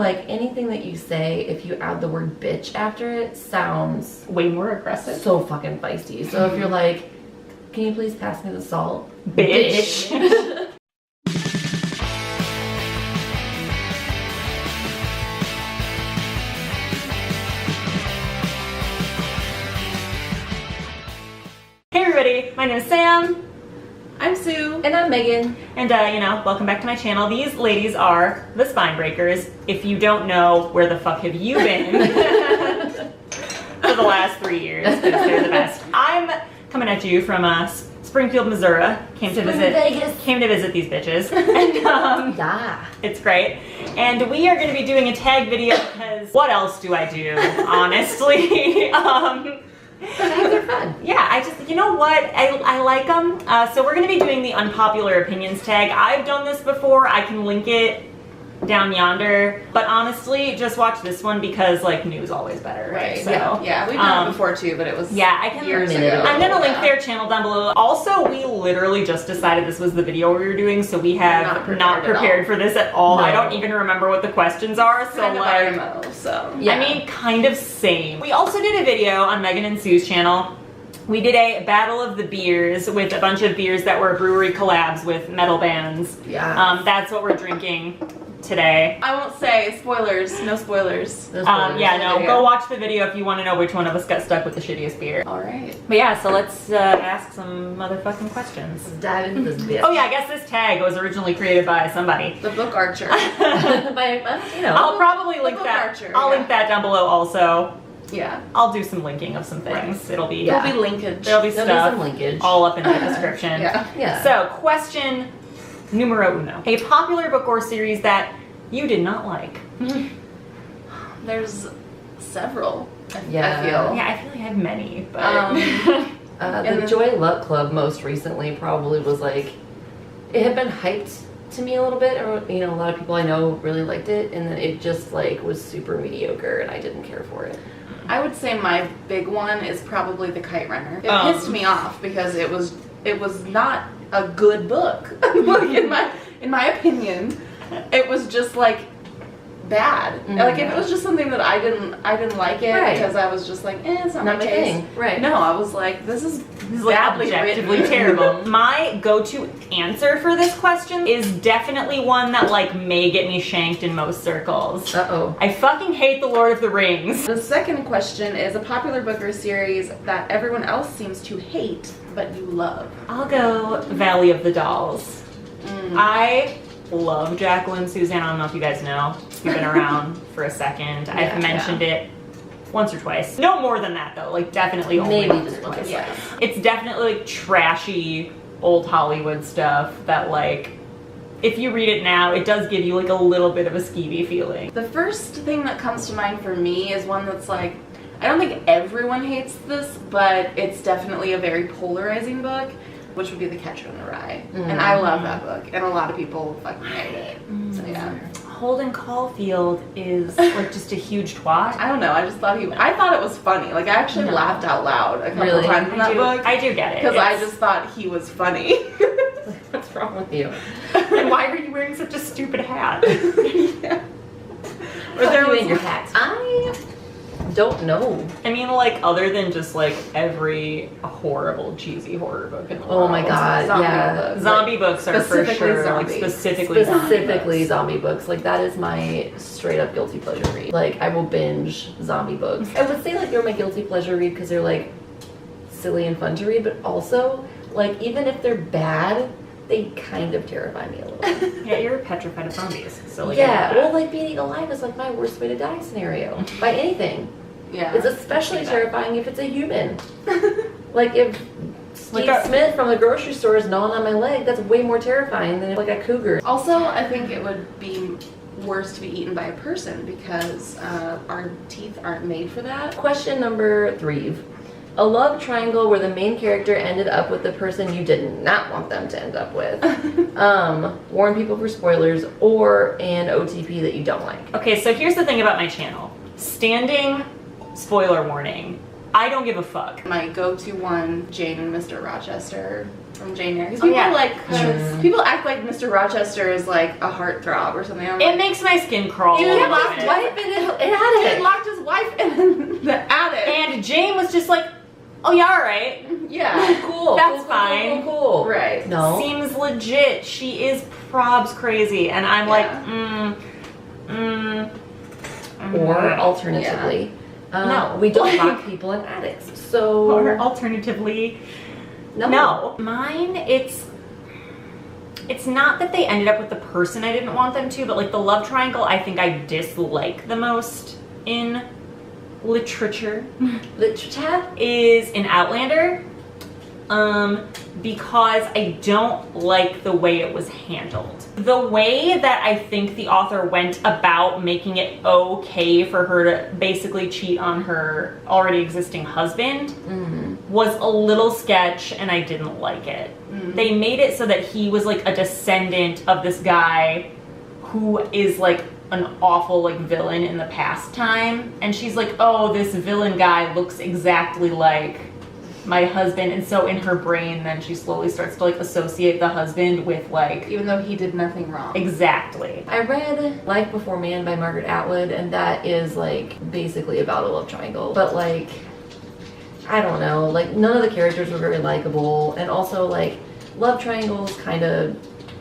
Like, anything that you say, if you add the word bitch after it, sounds way more aggressive. so fucking feisty. So if you're like, can you please pass me the salt? Bitch. Hey everybody, my name is Sam. I'm Sue. And I'm Megan. And welcome back to my channel. These ladies are the Spine Breakers. If you don't know, where the fuck have you been for the last 3 years? Because they're the best. I'm coming at you from Springfield, Missouri. Came to visit these bitches. And Yeah. it's great. And we are going to be doing a tag video because what else do I do, honestly? Tags are fun. Yeah, I just, you know what? I like them. So we're going to be doing the unpopular opinions tag. I've done this before. I can link it down yonder. But honestly, just watch this one because, like, new is always better, right? So, yeah, we've done it before too, but it was years ago. I'm going to link their channel down below. Also, we literally just decided this was the video we were doing, so we have not prepared for this at all. No. I don't even remember what the questions are. So, kind of like, IMO, so. Yeah. I mean, kind of same. We also did a video on Megan and Sue's channel. We did a battle of the beers with a bunch of beers that were brewery collabs with metal bands. Yeah. That's what we're drinking today. I won't say spoilers. No spoilers. Yeah, no. Go watch the video if you want to know which one of us got stuck with the shittiest beer. All right. But yeah, so let's ask some motherfucking questions. Let's dive into this bitch. Oh yeah, I guess this tag was originally created by somebody. The Book Archer. I'll probably link that. Archer, I'll link that down below also. Yeah. I'll do some linking of some things. Right. It'll be There'll be linkage. There'll be stuff some linkage. all up in the description. Yeah. So, question numero uno. A popular book or series that you did not like. There's several. I feel. Yeah, I feel like I have many, but the Joy Luck Club most recently probably was like, it had been hyped to me a little bit. You know, a lot of people I know really liked it, and then it just like was super mediocre, and I didn't care for it. I would say my big one is probably The Kite Runner. It pissed me off because it was not a good book. Like, in my opinion, it was just like bad. Mm-hmm. Like, if it was just something that I didn't like it because I was just like, it's not my taste. Right. No, I was like, this is badly objectively terrible. My go-to answer for this question is definitely one that like may get me shanked in most circles. Uh-oh. I fucking hate The Lord of the Rings. The second question is a popular book or series that everyone else seems to hate but you love. I'll go Valley of the Dolls. I love Jacqueline Susan. I don't know if you guys know. You've been around for a second. I've mentioned it once or twice. No more than that though. Like, definitely only maybe once or twice. Yeah. It's definitely like trashy old Hollywood stuff that, like, if you read it now, it does give you like a little bit of a skeevy feeling. The first thing that comes to mind for me is one that's like, I don't think everyone hates this, but it's definitely a very polarizing book, which would be The Catcher in the Rye. And I love that book, and a lot of people fucking hate it. So yeah. Holden Caulfield is like just a huge twat. I don't know, I thought it was funny. Like, I actually laughed out loud a couple times in that book. I do get it. Because I just thought he was funny. What's wrong with you? And why are you wearing such a stupid hat? Yeah. Or there was your hat. I don't know. I mean, like, other than just like every horrible, cheesy horror book in the world. Oh my god, Zombie books are for sure, like, specifically zombie books. Like, that is my straight up guilty pleasure read. Like, I will binge zombie books. I would say like they're my guilty pleasure read because they're like silly and fun to read, but also like even if they're bad, they kind of terrify me a little bit. Yeah, you're petrified of zombies. So like, well, like, being alive is like my worst way to die scenario by anything. Yeah. It's especially terrifying if it's a human. Like, if Steve Smith from the grocery store is gnawing on my leg, that's way more terrifying than like a cougar. Also, I think it would be worse to be eaten by a person because our teeth aren't made for that. Question number 3. A love triangle where the main character ended up with the person you did not want them to end up with. Warn people for spoilers, or an OTP that you don't like. Okay, so here's the thing about my channel. Standing spoiler warning. I don't give a fuck. My go-to one, Jane and Mr. Rochester from Jane Eyre. Because people act like Mr. Rochester is like a heartthrob or something. It makes my skin crawl. He locked his wife in an attic. He locked his wife in the attic. And Jane was just like, oh yeah, alright. Yeah. Cool. That's fine. Cool. Right. No. Seems legit. She is probs crazy. And I'm Or alternatively, no. we don't lock people in attics. So. Or alternatively, no. Mine, it's not that they ended up with the person I didn't want them to, but like the love triangle I think I dislike the most in literature is in Outlander, because I don't like the way it was handled. The way that I think the author went about making it okay for her to basically cheat on her already existing husband was a little sketch, and I didn't like it. They made it so that he was like a descendant of this guy who is like an awful like villain in the past time, and she's like, oh, this villain guy looks exactly like my husband, and so in her brain then she slowly starts to like associate the husband with like, even though he did nothing wrong. Exactly. I read Life Before Man by Margaret Atwood, and that is like basically about a love triangle, but like I don't know, like none of the characters were very likable, and also like love triangles kind of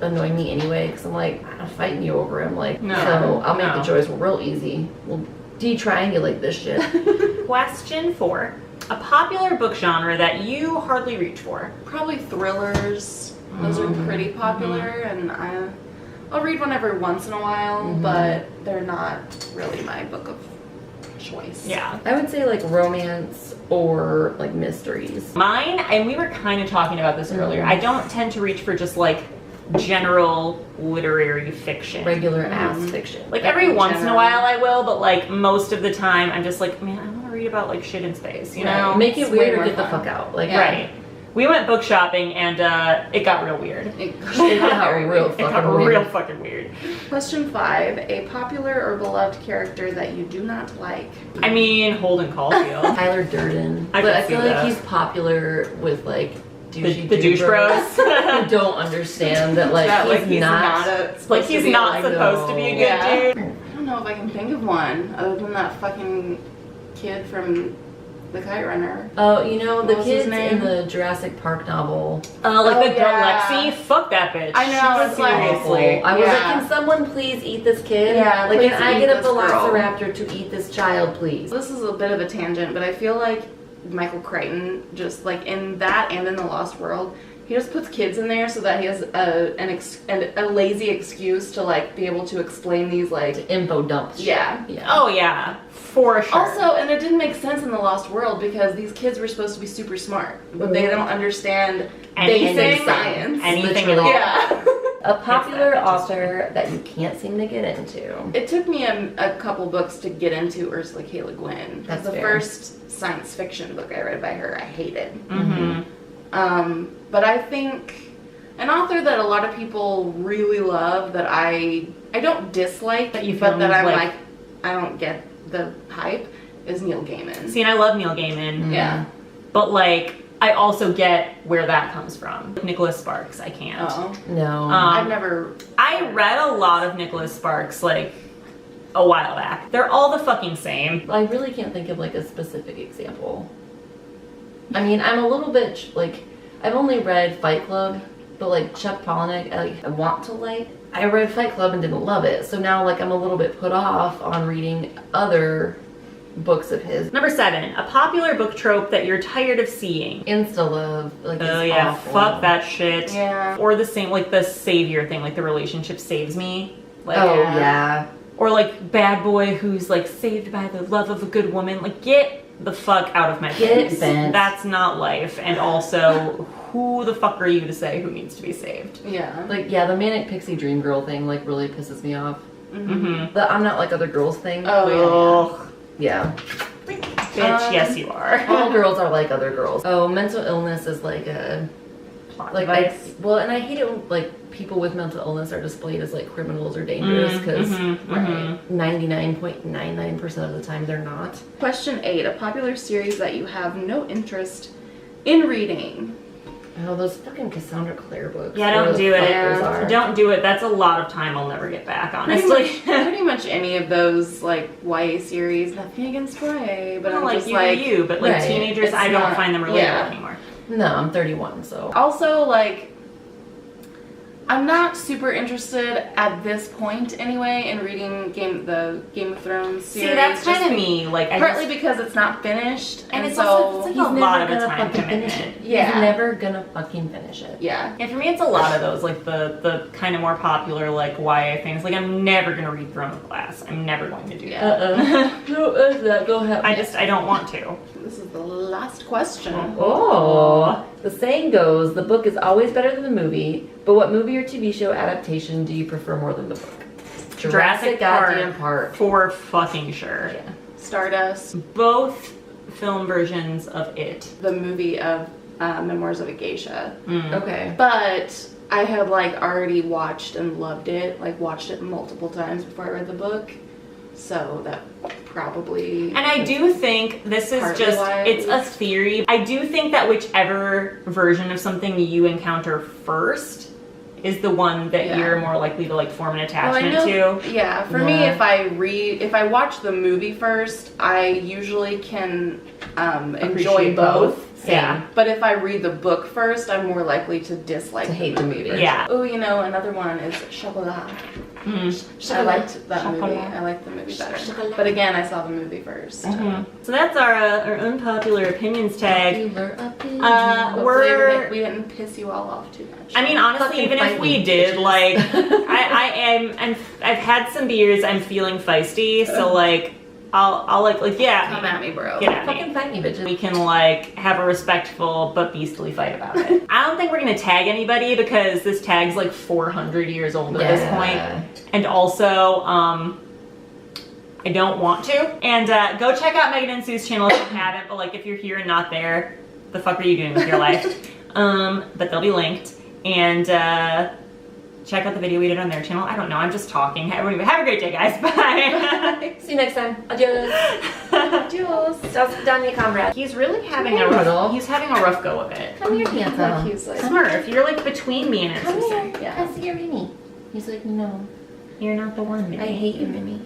annoy me anyway, because I'm like, I'm fighting you over him, like, so I'll make the choice real easy. We'll de-triangulate this shit. Question 4. A popular book genre that you hardly reach for. Probably thrillers. Those are pretty popular, and I'll read one every once in a while, but they're not really my book of choice. Yeah. I would say like romance or like mysteries. Mine, and we were kind of talking about this earlier, I don't tend to reach for just like general literary fiction. Regular ass fiction. Like every once in a while I will, but like most of the time I'm just like, man, I want to read about like shit in space, you know? Make it It's weird way or more get the fun. fuck out. Like, Right. We went book shopping and it got real weird. It got real fucking weird. Question 5. A popular or beloved character that you do not like. I mean, Holden Caulfield. Tyler Durden. I But can I feel see like that. he's popular with like the douche bros. who don't understand that like That, he's not Like he's not supposed to be a good dude. I don't know if I can think of one other than that fucking kid from The Kite Runner. Oh, you know, the What was his kids name? in the Jurassic Park novel. Like the girl yeah. Lexi, fuck that bitch. I know, it's like- Seriously. I was like, Yeah. can someone please eat this kid? Yeah, like, please can I eat get a this girl. velociraptor to eat this child, please? This is a bit of a tangent, but I feel like Michael Crichton, just like in that and in The Lost World, he just puts kids in there so that he has a lazy excuse to like be able to explain these like Info dumps. yeah. Oh yeah, for sure. Also, and it didn't make sense in The Lost World because these kids were supposed to be super smart, but they don't understand Anything. basic science. Anything at all. Yeah. A popular author that you can't seem to get into. It took me a couple books to get into Ursula K. Le Guin. That's the fair. first science fiction book I read by her, I hated. Mm-hmm. But I think an author that a lot of people really love that I don't dislike, That you but feel that I'm like- like, I don't get the hype, is Neil Gaiman. See, and I love Neil Gaiman. Yeah. But like, I also get where that comes from. Nicholas Sparks, I can't. Oh. No. I've never. I read a lot of Nicholas Sparks like a while back. They're all the fucking same. I really can't think of like a specific example. I mean, I'm a little bit like, I've only read Fight Club, but like Chuck Palahniuk, I want to like. I read Fight Club and didn't love it, so now like I'm a little bit put off on reading other books of his. Number 7, a popular book trope that you're tired of seeing. Insta love, like Oh it's yeah, awful. fuck that shit. Yeah. Or the same, like the savior thing, like the relationship saves me. Like, Oh yeah. Or like bad boy who's like saved by the love of a good woman. Like get the fuck out of my Get face. bent. That's not life. And also, who the fuck are you to say who needs to be saved? Yeah. Like yeah, the manic pixie dream girl thing like really pisses me off. Mm-hmm. The I'm not like other girls thing. Oh Yeah. Bitch, yes you are. All girls are like other girls. Oh, mental illness is like a plot Like, device. and I hate it when, like, people with mental illness are displayed as, like, criminals or dangerous, because 99.99% of the time they're not. Question 8. A popular series that you have no interest in reading. Oh, those fucking Cassandra Clare books. Yeah, don't do it. Yeah. Don't do it. That's a lot of time I'll never get back, honestly. Pretty much any of those, like, YA series. Nothing against YA, but I'm like just you like... you, but like Right. teenagers, It's I don't not- find them relatable yeah. anymore. No, I'm 31, so. Also, like, I'm not super interested at this point anyway in reading the Game of Thrones series. See, that's kind of just me. Like, partly because it's not finished, and it's so also it's like a lot of a gonna time fucking finish commitment. it. Yeah. He's never gonna fucking finish it. yeah. Yeah, for me, it's a lot of those, like the kind of more popular, like YA things. Like, I'm never gonna read Throne of Glass. I'm never going to do that. No, that go ahead. I don't want to. This is the last question. Oh, the saying goes, the book is always better than the movie, but what movie or TV show adaptation do you prefer more than the book? Jurassic goddamn Park. For fucking sure. Yeah. Stardust, Both film versions of it. the movie of Memoirs of a Geisha. Okay. But I had like already watched and loved it, like watched it multiple times before I read the book. So that probably... And I do think this is Partly just, why it's a theory. I do think that whichever version of something you encounter first is the one that Yeah. you're more likely to like form an Well, attachment I know, to. yeah, for me, Yeah. if I watch the movie first, I usually can enjoy Appreciate both. Same. Yeah. But if I read the book first, I'm more likely to dislike To hate the movie. version. Yeah. Oh, you know, another one is Chocolat. I liked that movie. Chocolat. I liked the movie better. Chocolat. But again, I saw the movie first. So that's our unpopular opinions tag. Hopefully we didn't piss you all off too much. I mean, honestly, Fucking even if fight we me, did, bitches. like, I've had some beers. I'm feeling feisty, so like, I'll yeah, Come at me, bro. get at me. Fucking fight me, bitches. We can like have a respectful but beastly fight about it. I don't think we're gonna tag anybody because this tag's like 400 years old at this point, and also I don't want to. And go check out Megan and Sue's channel if you haven't. But like, if you're here and not there, the fuck are you doing with your life? But they'll be linked. And check out the video we did on their channel. I don't know. I'm just talking. Have a great day, guys. Bye. See you next time. Adios. Adios. Danya comrade. He's really having Hey, a rough. Rudolph. He's having a rough go of it. Come here, handsome. He's like, Smurf, you're like between me and it. Come Susan. here. Yeah. I see your Mimi. He's like, no, You're not the one. I hate you, Mimi.